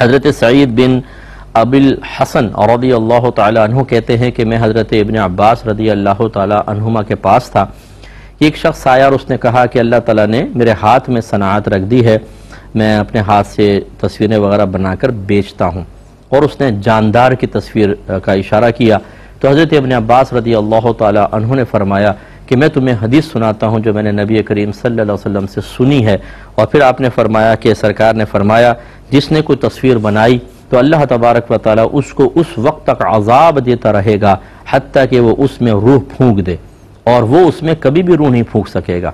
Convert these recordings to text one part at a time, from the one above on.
حضرت سعید بن ابی الحسن رضی اللہ تعالی عنہ کہتے ہیں کہ میں حضرت ابن عباس رضی اللہ تعالی عنہما کے پاس تھا. ایک شخص آیا اور اس نے کہا کہ اللہ تعالیٰ نے میرے ہاتھ میں صنعت رکھ دی ہے، میں اپنے ہاتھ سے تصویریں وغیرہ بنا کر بیچتا ہوں. اور اس نے جاندار کی تصویر کا اشارہ کیا. تو حضرت ابن عباس رضی اللہ تعالی عنہ نے فرمایا کہ میں تمہیں حدیث سناتا ہوں جو میں نے نبی کریم صلی اللہ علیہ وسلم سے سنی ہے. اور پھر آپ نے فرمایا کہ سرکار نے فرمایا جس نے کوئی تصویر بنائی تو اللہ تبارک و تعالی اس کو اس وقت تک عذاب دیتا رہے گا حتیٰ کہ وہ اس میں روح پھونک دے، اور وہ اس میں کبھی بھی روح نہیں پھونک سکے گا.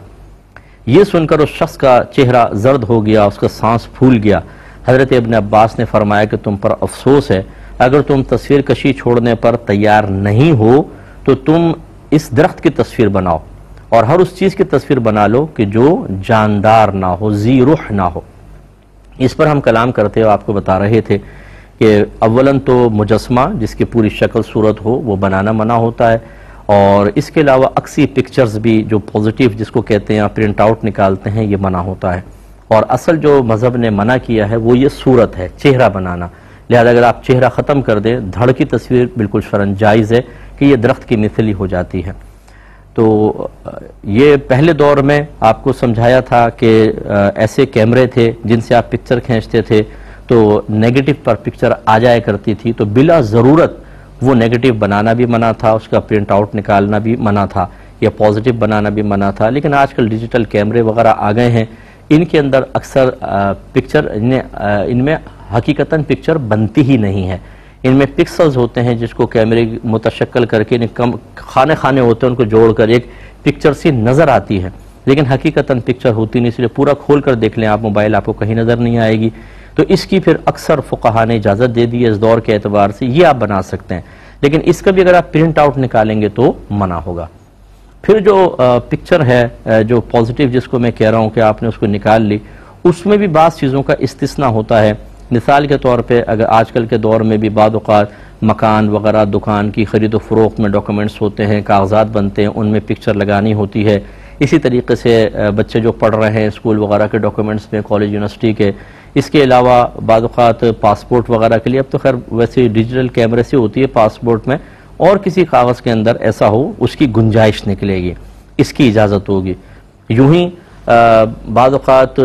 یہ سن کر اس شخص کا چہرہ زرد ہو گیا، اس کا سانس پھول گیا. حضرت ابن عباس نے فرمایا کہ تم پر افسوس ہے، اگر تم تصویر کشی چھوڑنے پر تیار نہیں ہو تو تم اس درخت کی تصویر بناؤ، اور ہر اس چیز کی تصویر بنا لو کہ جو جاندار نہ ہو، ذی روح نہ ہو. اس پر ہم کلام کرتے ہوئے آپ کو بتا رہے تھے کہ اولاً تو مجسمہ جس کی پوری شکل صورت ہو وہ بنانا منع ہوتا ہے، اور اس کے علاوہ عکسی پکچرز بھی جو پوزیٹیو جس کو کہتے ہیں پرنٹ آؤٹ نکالتے ہیں یہ منع ہوتا ہے. اور اصل جو مذہب نے منع کیا ہے وہ یہ صورت ہے، چہرہ بنانا. لہذا اگر آپ چہرہ ختم کر دیں، دھڑ کی تصویر بالکل شرعاً جائز ہے کہ یہ درخت کی مثل ہی ہو جاتی ہے. تو یہ پہلے دور میں آپ کو سمجھایا تھا کہ ایسے کیمرے تھے جن سے آپ پکچر کھینچتے تھے تو نیگیٹو پر پکچر آ جایا کرتی تھی، تو بلا ضرورت وہ نیگیٹو بنانا بھی منع تھا، اس کا پرنٹ آؤٹ نکالنا بھی منع تھا، یا پازیٹیو بنانا بھی منع تھا. لیکن آج کل ڈیجیٹل کیمرے وغیرہ آ گئے ہیں، ان کے اندر اکثر پکچر ان میں حقیقتاً پکچر بنتی ہی نہیں ہے. ان میں پکسلز ہوتے ہیں جس کو کیمرے متشکل کر کے خانے خانے ہوتے ہیں، ان کو جوڑ کر ایک پکچر سی نظر آتی ہے، لیکن حقیقتاً پکچر ہوتی نہیں. اس لیے پورا کھول کر دیکھ لیں آپ موبائل، آپ کو کہیں نظر نہیں آئے گی. تو اس کی پھر اکثر فقہا نے اجازت دے دی ہے اس دور کے اعتبار سے، یہ آپ بنا سکتے ہیں، لیکن اس کا بھی اگر آپ پرنٹ آؤٹ نکالیں گے تو منع ہوگا. پھر جو پکچر ہے جو پازیٹیو جس کو میں کہہ رہا ہوں کہ آپ نے اس کو نکال لی، اس میں بھی بعض چیزوں کا استثناء ہوتا ہے. مثال کے طور پہ اگر آج کل کے دور میں بھی بعض اوقات مکان وغیرہ دکان کی خرید و فروخت میں ڈاکومنٹس ہوتے ہیں، کاغذات بنتے ہیں، ان میں پکچر لگانی ہوتی ہے. اسی طریقے سے بچے جو پڑھ رہے ہیں اسکول وغیرہ کے ڈاکومنٹس میں، کالج یونیورسٹی کے، اس کے علاوہ بعض اوقات پاسپورٹ وغیرہ کے لیے، اب تو خیر ویسے ڈیجیٹل کیمرے سے ہوتی ہے پاسپورٹ میں، اور کسی کاغذ کے اندر ایسا ہو اس کی گنجائش نکلے گی، اس کی اجازت ہوگی. یوں ہی بعض اوقات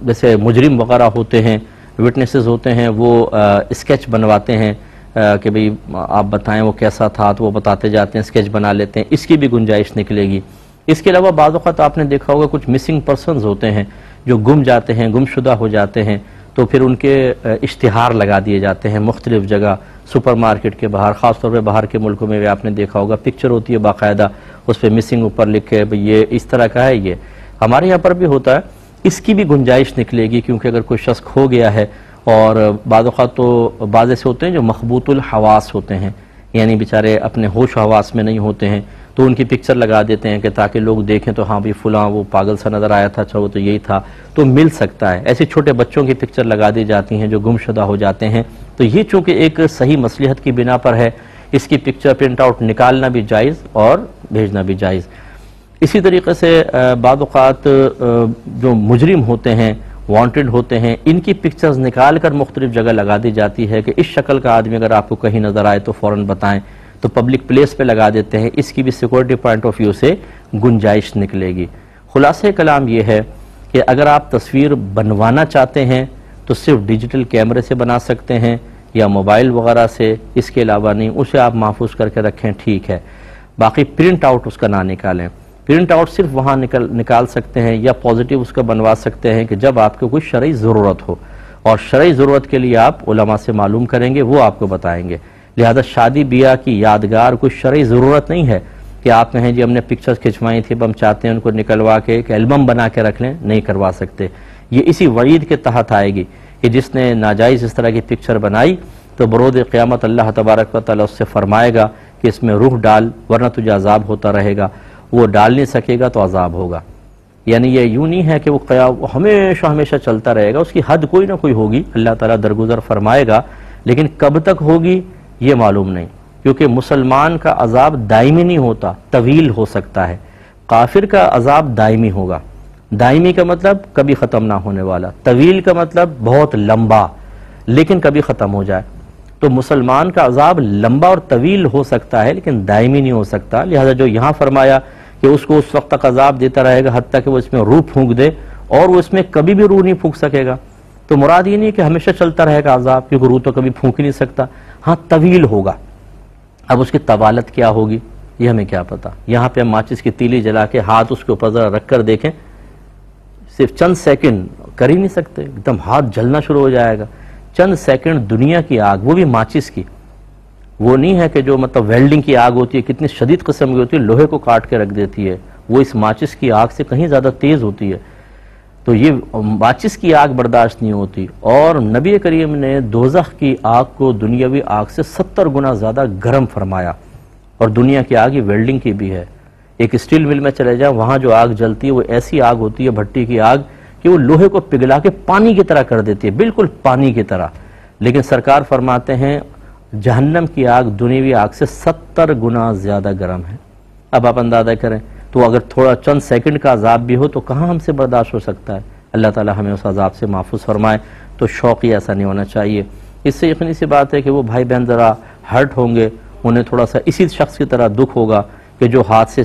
جیسے مجرم وغیرہ ہوتے ہیں، وٹنسز ہوتے ہیں، وہ اسکیچ بنواتے ہیں کہ بھئی آپ بتائیں وہ کیسا تھا، تو وہ بتاتے جاتے ہیں، اسکیچ بنا لیتے ہیں، اس کی بھی گنجائش نکلے گی. اس کے علاوہ بعض اوقات آپ نے دیکھا ہوگا کچھ مسنگ پرسنز ہوتے ہیں جو گم جاتے ہیں، گم شدہ ہو جاتے ہیں، تو پھر ان کے اشتہار لگا دیے جاتے ہیں مختلف جگہ، سپر مارکیٹ کے باہر، خاص طور پہ باہر کے ملکوں میں بھی آپ نے دیکھا ہوگا پکچر ہوتی ہے باقاعدہ، اس پہ مسنگ اوپر لکھے بھئی یہ اس طرح کا ہے. یہ ہمارے یہاں پر بھی ہوتا ہے. اس کی بھی گنجائش نکلے گی، کیونکہ اگر کوئی شخص کھو گیا ہے، اور بعض اوقات تو بعض ایسے ہوتے ہیں جو مخبوط الحواس ہوتے ہیں، یعنی بیچارے اپنے ہوش و حواس میں نہیں ہوتے ہیں، تو ان کی پکچر لگا دیتے ہیں کہ تاکہ لوگ دیکھیں تو ہاں بھی فلاں وہ پاگل سا نظر آیا تھا، اچھا وہ تو یہی تھا، تو مل سکتا ہے. ایسے چھوٹے بچوں کی پکچر لگا دی جاتی ہیں جو گم شدہ ہو جاتے ہیں. تو یہ چونکہ ایک صحیح مصلحت کی بنا پر ہے، اس کی پکچر پرنٹ آؤٹ نکالنا بھی جائز اور بھیجنا بھی جائز. اسی طریقے سے بعض اوقات جو مجرم ہوتے ہیں، وانٹڈ ہوتے ہیں، ان کی پکچرز نکال کر مختلف جگہ لگا دی جاتی ہے کہ اس شکل کا آدمی اگر آپ کو کہیں نظر آئے تو فوراً بتائیں، تو پبلک پلیس پہ لگا دیتے ہیں. اس کی بھی سیکورٹی پوائنٹ آف ویو سے گنجائش نکلے گی. خلاصہ کلام یہ ہے کہ اگر آپ تصویر بنوانا چاہتے ہیں تو صرف ڈیجیٹل کیمرے سے بنا سکتے ہیں یا موبائل وغیرہ سے، اس کے علاوہ نہیں. اسے آپ محفوظ کر کے رکھیں، ٹھیک ہے. باقی پرنٹ آؤٹ اس کا نہ نکالیں. پرنٹ آؤٹ صرف وہاں نکال سکتے ہیں یا پازیٹیو اس کا بنوا سکتے ہیں کہ جب آپ کو کوئی شرعی ضرورت ہو، اور شرعی ضرورت کے لیے آپ علماء سے معلوم کریں گے، وہ آپ کو بتائیں گے. لہذا شادی بیاہ کی یادگار کوئی شرعی ضرورت نہیں ہے کہ آپ کہیں جی ہم نے پکچرز کھنچوائی تھی، اب ہم چاہتے ہیں ان کو نکلوا کے ایک البم بنا کے رکھ لیں. نہیں کروا سکتے. یہ اسی وعید کے تحت آئے گی کہ جس نے ناجائز اس طرح کی پکچر بنائی تو برود قیامت اللہ تبارک و تعالیٰ اس سے فرمائے گا کہ اس میں روح ڈال ورنہ تجھے عذاب ہوتا رہے گا. وہ ڈال نہیں سکے گا تو عذاب ہوگا. یعنی یہ یوں نہیں ہے کہ وہ ہمیشہ ہمیشہ چلتا رہے گا، اس کی حد کوئی نہ کوئی ہوگی، اللہ تعالیٰ درگزر فرمائے گا، لیکن کب تک ہوگی یہ معلوم نہیں. کیونکہ مسلمان کا عذاب دائمی نہیں ہوتا، طویل ہو سکتا ہے. کافر کا عذاب دائمی ہوگا. دائمی کا مطلب کبھی ختم نہ ہونے والا، طویل کا مطلب بہت لمبا. لیکن کبھی ختم ہو جائے. تو مسلمان کا عذاب لمبا اور طویل ہو سکتا ہے لیکن دائمی نہیں ہو سکتا. لہذا جو یہاں فرمایا کہ اس کو اس وقت تک عذاب دیتا رہے گا حتیٰ کہ وہ اس میں روح پھونک دے، اور وہ اس میں کبھی بھی روح نہیں پھونک سکے گا، تو مراد یہ نہیں کہ ہمیشہ چلتا رہے گا عذاب، کیونکہ روح تو کبھی پھونک ہی نہیں سکتا. ہاں طویل ہوگا. اب اس کی طوالت کیا ہوگی یہ ہمیں کیا پتا. یہاں پہ ہم ماچس کی تیلی جلا کے ہاتھ اس کے اوپر ذرا رکھ کر دیکھیں، صرف چند سیکنڈ کر ہی نہیں سکتے، ایک دم ہاتھ جلنا شروع ہو جائے گا. چند سیکنڈ دنیا کی آگ، وہ بھی ماچس کی، وہ نہیں ہے کہ جو مطلب ویلڈنگ کی آگ ہوتی ہے، کتنی شدید قسم کی ہوتی ہے، لوہے کو کاٹ کے رکھ دیتی ہے، وہ اس ماچس کی آگ سے کہیں زیادہ تیز ہوتی ہے. تو یہ ماچس کی آگ برداشت نہیں ہوتی. اور نبی کریم نے دوزخ کی آگ کو دنیاوی آگ سے 70 گنا زیادہ گرم فرمایا. اور دنیا کی آگ یہ ویلڈنگ کی بھی ہے. ایک اسٹیل مل میں چلے جائیں، وہاں جو آگ جلتی ہے وہ ایسی آگ ہوتی ہے بھٹی کی آگ کہ وہ لوہے کو پگھلا کے پانی کی طرح کر دیتی ہے، بالکل پانی کی طرح. لیکن سرکار فرماتے ہیں جہنم کی آگ دنیاوی آگ سے 70 گنا زیادہ گرم ہے. اب آپ اندازہ کریں، تو اگر تھوڑا چند سیکنڈ کا عذاب بھی ہو تو کہاں ہم سے برداشت ہو سکتا ہے. اللہ تعالی ہمیں اس عذاب سے محفوظ فرمائے. تو شوق ہی ایسا نہیں ہونا چاہیے. اس سے یقینی سی بات ہے کہ وہ بھائی بہن ذرا ہرٹ ہوں گے، انہیں تھوڑا سا اسی شخص کی طرح دکھ ہوگا کہ جو ہاتھ سے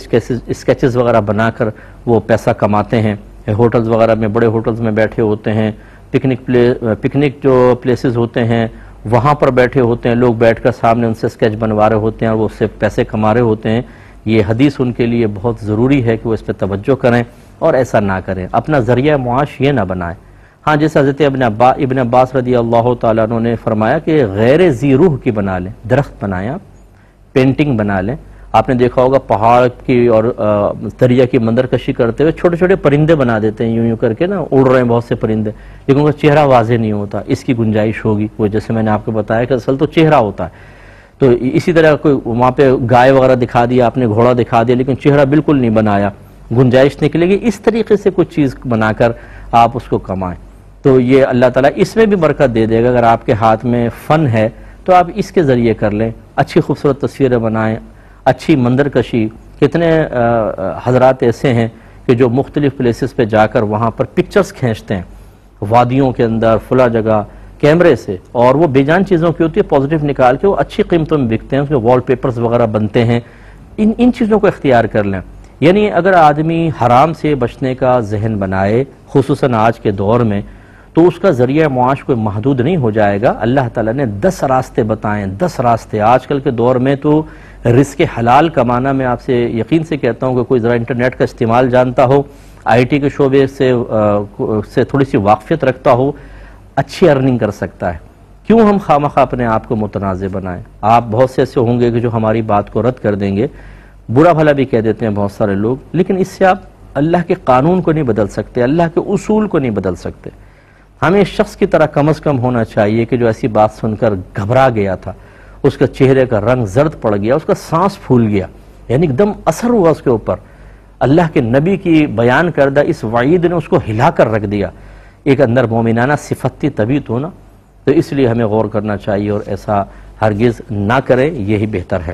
اسکیچز وغیرہ بنا کر وہ پیسہ کماتے ہیں، ہوٹلز وغیرہ میں، بڑے ہوٹلز میں بیٹھے ہوتے ہیں، پکنک جو پلیسز ہوتے ہیں وہاں پر بیٹھے ہوتے ہیں، لوگ بیٹھ کر سامنے ان سے اسکیچ بنوا رہے ہوتے ہیں اور وہ اس سے پیسے کما رہے ہوتے ہیں. یہ حدیث ان کے لیے بہت ضروری ہے کہ وہ اس پہ توجہ کریں اور ایسا نہ کریں، اپنا ذریعہ معاش یہ نہ بنائیں. ہاں جیسے حضرت ابن عباس رضی اللہ تعالیٰ عنہ نے فرمایا کہ غیر ذی روح کی بنا لیں، درخت بنائیں، آپ پینٹنگ بنا لیں. آپ نے دیکھا ہوگا پہاڑ کی اور دریا کی منظر کشی کرتے ہوئے چھوٹے چھوٹے پرندے بنا دیتے ہیں، یوں یوں کر کے نا اڑ رہے ہیں بہت سے پرندے، لیکن ان کا چہرہ واضح نہیں ہوتا. اس کی گنجائش ہوگی، وہ جیسے میں نے آپ کو بتایا کہ اصل تو چہرہ ہوتا ہے. تو اسی طرح کوئی وہاں پہ گائے وغیرہ دکھا دیا، آپ نے گھوڑا دکھا دیا، لیکن چہرہ بالکل نہیں بنایا، گنجائش نکلے گی. اس طریقے سے کچھ چیز بنا کر آپ اس کو کمائیں تو یہ اللہ تعالیٰ اس میں بھی برکت دے دے گا. اگر آپ کے ہاتھ میں فن ہے تو آپ اس کے ذریعے کر لیں، اچھی خوبصورت تصویریں بنائیں، اچھی منظر کشی. کتنے حضرات ایسے ہیں کہ جو مختلف پلیسز پہ جا کر وہاں پر پکچرز کھینچتے ہیں وادیوں کے اندر فلاں جگہ کیمرے سے، اور وہ بے جان چیزوں کی ہوتی ہے، پازیٹیو نکال کے وہ اچھی قیمتوں میں بکتے ہیں، اس کے وال پیپرز وغیرہ بنتے ہیں. ان چیزوں کو اختیار کر لیں. یعنی اگر آدمی حرام سے بچنے کا ذہن بنائے خصوصاً آج کے دور میں، تو اس کا ذریعہ معاش کوئی محدود نہیں ہو جائے گا. اللہ تعالیٰ نے 10 راستے بتائیں، 10 راستے. آج کل کے دور میں تو رزق حلال کمانا، میں آپ سے یقین سے کہتا ہوں کہ کوئی ذرا انٹرنیٹ کا استعمال جانتا ہو، آئی ٹی کے شعبے سے تھوڑی سی واقفیت رکھتا ہو، اچھی ارننگ کر سکتا ہے. کیوں ہم خامخواہ اپنے آپ کو متنازع بنائیں؟ آپ بہت سے ایسے ہوں گے کہ جو ہماری بات کو رد کر دیں گے، برا بھلا بھی کہہ دیتے ہیں بہت سارے لوگ، لیکن اس سے آپ اللہ کے قانون کو نہیں بدل سکتے، اللہ کے اصول کو نہیں بدل سکتے. ہمیں اس شخص کی طرح کم از کم ہونا چاہیے کہ جو ایسی بات سن کر گھبرا گیا تھا، اس کا چہرے کا رنگ زرد پڑ گیا، اس کا سانس پھول گیا، یعنی ایک دم اثر ہوا اس کے اوپر. اللہ کے نبی کی بیان کردہ اس وعید نے اس کو ہلا کر رکھ دیا. ایک اندر مومنانہ صفت تھی تبھی تو نا. تو اس لیے ہمیں غور کرنا چاہیے اور ایسا ہرگز نہ کریں، یہی بہتر ہے.